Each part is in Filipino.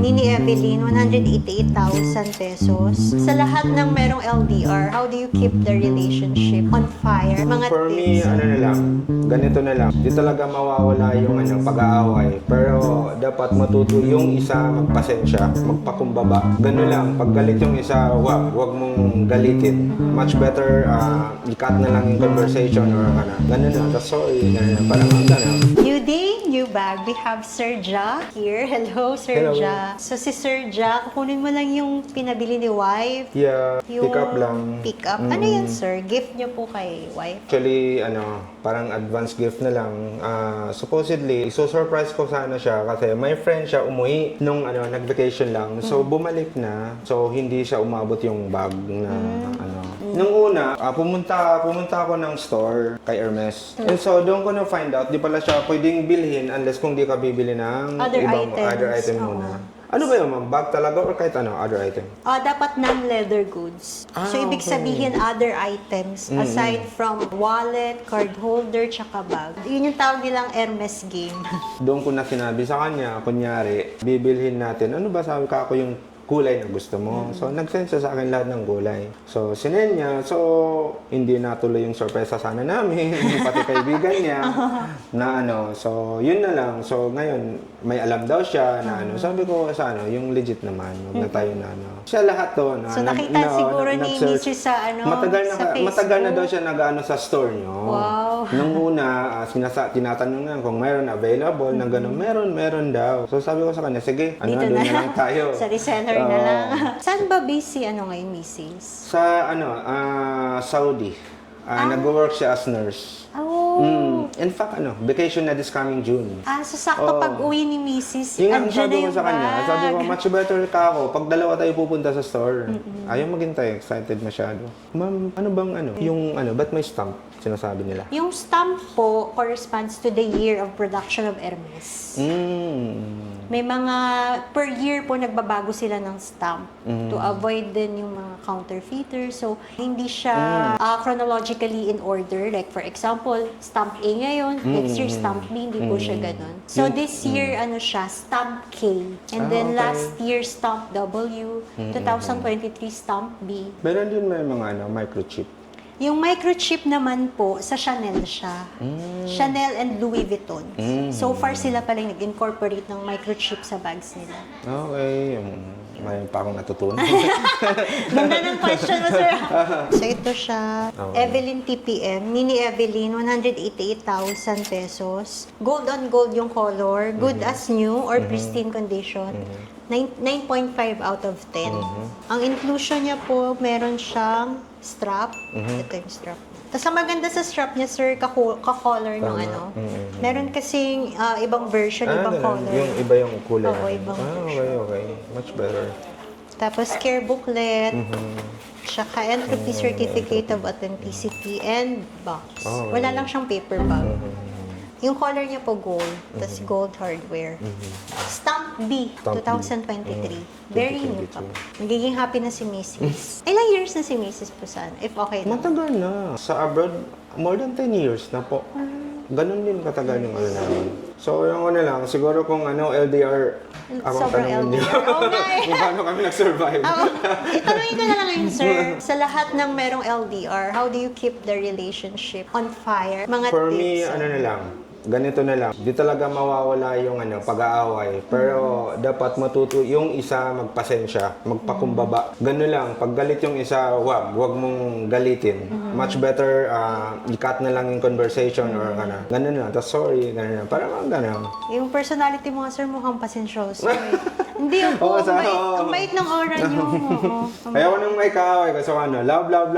Nini Evelyn, 188,000 pesos. Sa lahat ng merong LDR, how do you keep the relationship on fire? Mga For me, tips. ano na lang, ganito na lang. Di talaga mawawala yung pag-aaway. Pero dapat matuto yung isa magpasensya, magpakumbaba. Ganun lang, pag galit yung isa, wag mong galitin. Much better, i-cut na lang yung conversation or ganun lang. That's sorry, ganun lang. Parang ganun. New day, new bag. We have Sir Jack here. Hello, Sir Hello. Jack. So si Sir Jack, kukunin mo lang yung pinabili ni wife. Yeah, Yung pick up lang. Pick up. Ano yan, sir? Gift niyo po kay wife? Actually, parang advance gift na lang. Supposedly, surprise ko sana siya kasi my friend siya umuwi nung nag-vacation lang. So, bumalik na. So, hindi siya umabot yung bag na Nung una, pumunta ako ng store kay Hermes. And so, doon ko na find out, di pala siya pwedeng bilhin unless kung di ka bibili ng Other other items. item muna. Ano ba yun, ma'am? Bag talaga or kahit other item? Dapat non-leather goods. So, ibig okay. sabihin other items aside from wallet, card holder, tsaka bag. Yun yung tawag nilang Hermes game. Doon ko na sinabi sa kanya, kunyari, bibilhin natin. Ano ba sabi ka ako yung kulay na gusto mo? So, nag-send siya sa akin lahat ng kulay. So, sinend niya. So, hindi natuloy yung sorpresa sana namin. Pati kaibigan niya. Na So, yun na lang. So, ngayon, may alam daw siya na Sabi ko sa yung legit naman. Huwag na tayo na Siya lahat to. So, nakita siguro ni Mrs. sa sa Facebook. Matagal na daw siya sa store niyo. Wow. Nung una, tinatanong nga kung mayroon available ng gano'n. Meron daw. So, sabi ko sa kanya, sige, Dito doon na lang tayo. Sa reseller na lang. Saan ba busy ngayon, Mrs.? Sa Saudi. Nag-work siya as nurse. Oh. In fact, vacation na this coming June. So sakto pag uwi ni Mrs. Yung ang andyan sabi na ko yung sa kanya, bag. sabi ko, much better ka ako. Pag dalawa tayo pupunta sa store, ayaw maghintay, excited masyado. Ma'am, ano bang yung ba't may stamp? Sinasabi nila. Yung stamp po corresponds to the year of production of Hermes. May mga, per year po nagbabago sila ng stamp to avoid din yung mga counterfeiters. So, hindi siya chronologically in order. Like, for example, stamp A ngayon, next year stamp B, hindi po siya ganun. So, this year, siya, stamp K. And then, okay. last year, stamp W. 2023, stamp B. Meron din may mga microchip. Yung microchip naman po, sa Chanel siya. Chanel and Louis Vuitton. So far, sila pala yung nag-incorporate ng microchip sa bags nila. Okay. May pa akong natutunan. Ganda ng question mo, sir. So ito siya. Evelyn TPM. Mini Evelyn, 188,000 pesos. Gold on gold yung color. Good as new or pristine condition. 9.5 out of 10. Ang inclusion niya po, meron siyang strap. Ito yung strap. Tapos ang maganda sa strap niya, sir, ka-color ng Meron kasing ibang version, ibang color. Yung iba yung kulay. Oo, ibang okay. Much better. Tapos care booklet, tsaka entropy certificate of authenticity, and box. Wala lang siyang paper bag. Yung color niya po gold, tapos gold hardware. Stamp B, Stamp B. 2023. Very new pa. Magiging happy na si Mrs. Ilang years na si Mrs. po sana? If okay lang. Matagal na. Sa abroad, more than 10 years na po. Ganon din katagal yung namin. So, yung lang, siguro kung LDR, akong Sobrang tanongin niyo. LDR. Oo nga eh. Kung paano kami nag-survive. Itanungin ko na lang ngayon, sir. Sa lahat ng merong LDR, how do you keep the relationship on fire? Mga For tips. me, na lang, ganito na lang. Di talaga mawawala yung pag-aaway. Pero dapat matuto yung isa magpasensya, magpakumbaba. Ganun lang. Pag galit yung isa, wag mong galitin. Much better, i-cut na lang yung conversation or ganun lang. Tapos sorry, ganun lang. Parang ganun. Yung personality mo, sir, mukhang pasensyoso. Hindi yung Oo, ang bait ng aura niyo. Kaya ko nang may kaaway kasi love. Love.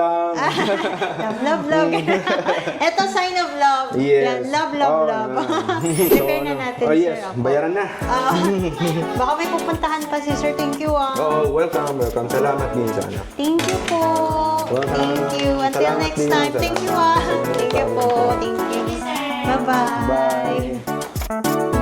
Ito, sign of love. Yes. Love. Prepare na natin, oh, yes. sir. Bayaran na. Baka may pupuntahan pa si sir. Thank you, Welcome. Salamat din sana. Thank you po. Welcome. Thank you. Until Salamat next din, time. salamat. Thank you, Thank you po. Thank you. Bye-bye. Bye.